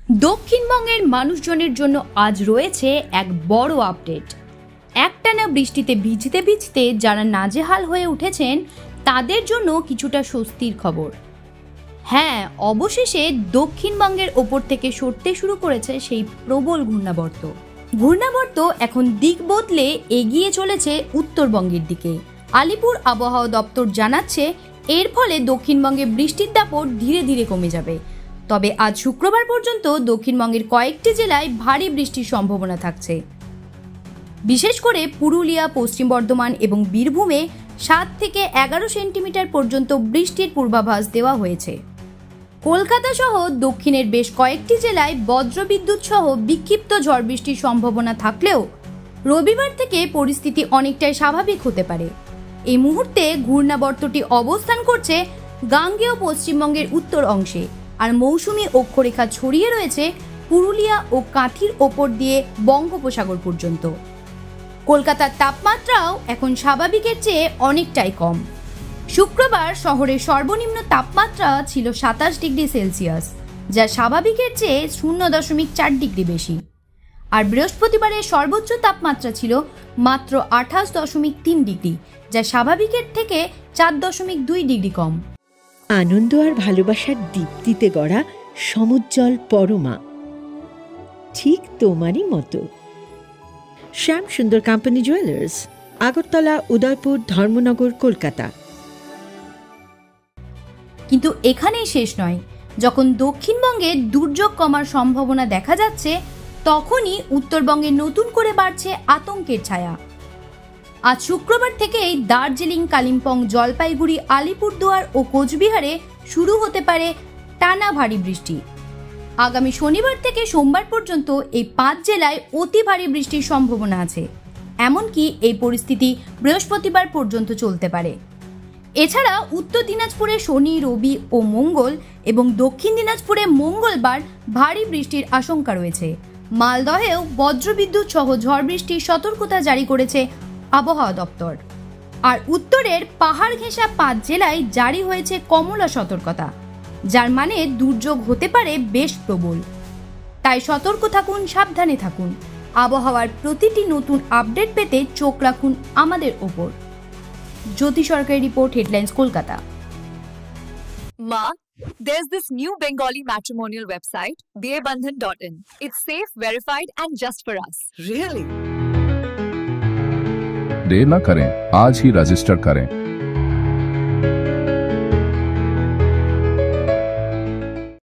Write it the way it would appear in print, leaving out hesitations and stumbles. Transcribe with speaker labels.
Speaker 1: দক্ষিণবঙ্গের মানুষজনের জন্য আজ রয়েছে এক বড় আপডেট। একটানা বৃষ্টিতে ভিজতে ভিজতে যারা নাজেহাল হয়ে উঠেছেন তাদের জন্য কিছুটা স্বস্তির খবর। হ্যাঁ, অবশেষে দক্ষিণবঙ্গের ওপর থেকে সরতে শুরু করেছে সেই প্রবল ঘূর্ণাবর্ত। ঘূর্ণাবর্ত এখন দিক বদলে এগিয়ে চলেছে উত্তরবঙ্গের দিকে। আলিপুর আবহাওয়া দপ্তর জানাচ্ছে এর ফলে দক্ষিণবঙ্গে বৃষ্টির দাপট ধীরে ধীরে কমে যাবে। তবে আজ শুক্রবার পর্যন্ত দক্ষিণবঙ্গের কয়েকটি জেলায় ভারী বৃষ্টির সম্ভাবনা থাকছে। বিশেষ করে পুরুলিয়া, পশ্চিম বর্ধমান এবং বীরভূমে 7 থেকে 11 সেন্টিমিটার পর্যন্ত বৃষ্টির পূর্বাভাস দেওয়া হয়েছে। কলকাতা সহ দক্ষিণের বেশ কয়েকটি জেলায় বজ্রবিদ্যুৎ সহ বিক্ষিপ্ত ঝড় বৃষ্টির সম্ভাবনা থাকলেও রবিবার থেকে পরিস্থিতি অনেকটাই স্বাভাবিক হতে পারে। এই মুহূর্তে ঘূর্ণাবর্তটি অবস্থান করছে গাঙ্গেয় পশ্চিমবঙ্গের উত্তর অংশে, আর মৌসুমী অক্ষরেখা ছড়িয়ে রয়েছে পুরুলিয়া ও কাঁথির ওপর দিয়ে বঙ্গোপসাগর পর্যন্ত। কলকাতার তাপমাত্রাও এখন স্বাভাবিকের চেয়ে অনেকটাই কম। শুক্রবার শহরের সর্বনিম্ন তাপমাত্রা ছিল 27 ডিগ্রি সেলসিয়াস, যা স্বাভাবিকের চেয়ে 0.4 ডিগ্রি বেশি। আর বৃহস্পতিবারের সর্বোচ্চ তাপমাত্রা ছিল মাত্র 28.3 ডিগ্রি, যা স্বাভাবিকের থেকে 4.2 ডিগ্রি কম।
Speaker 2: আনন্দ আর ভালোবাসার দীপ্তিতে গড়া সমুজ্জ্বল পরমা, ঠিক তোমারই মতো। শ্যাম সুন্দর কোম্পানি জুয়েলার্স, আগরতলা, উদয়পুর, ধর্মনগর, কলকাতা।
Speaker 1: কিন্তু এখানেই শেষ নয়। যখন দক্ষিণবঙ্গে দুর্যোগ কমার সম্ভাবনা দেখা যাচ্ছে, তখনই উত্তরবঙ্গে নতুন করে বাড়ছে আতঙ্কের ছায়া। আজ শুক্রবার থেকেই দার্জিলিং, কালিম্পং, জলপাইগুড়ি, আলিপুরদুয়ার ও কোচবিহারে শুরু হতে পারে টানা ভারী বৃষ্টি। আগামী শনিবার থেকে সোমবার পর্যন্ত এই 5 জেলায় অতি ভারী বৃষ্টির সম্ভাবনা আছে। এমনকি এই পরিস্থিতি বৃহস্পতিবার পর্যন্ত চলতে পারে। এছাড়া উত্তর দিনাজপুরে শনি, রবি ও মঙ্গল এবং দক্ষিণ দিনাজপুরে মঙ্গলবার ভারী বৃষ্টির আশঙ্কা রয়েছে। মালদহেও বজ্রবিদ্যুৎ সহ ঝড় বৃষ্টির সতর্কতা জারি করেছে আবহাওয়া দপ্তর। আর উত্তরের পাহাড় ঘেঁষা 5 জেলায় জারি হয়েছে কমলা সতর্কতা, যার মানে দুর্যোগ হতে পারে বেশ প্রবল। তাই সতর্ক থাকুন, সাবধানে থাকুন। আবহাওয়ার প্রতিটি নতুন আপডেট পেতে চোখ রাখুন আমাদের ওপর। জ্যোতি সরকারি report, headlines, Kolkata.
Speaker 3: Ma, there's this new Bengali matrimonial website, BearBandhan.in. It's safe, verified, and just for us.
Speaker 4: Really?
Speaker 5: देर न करें, आज ही रजिस्टर करें।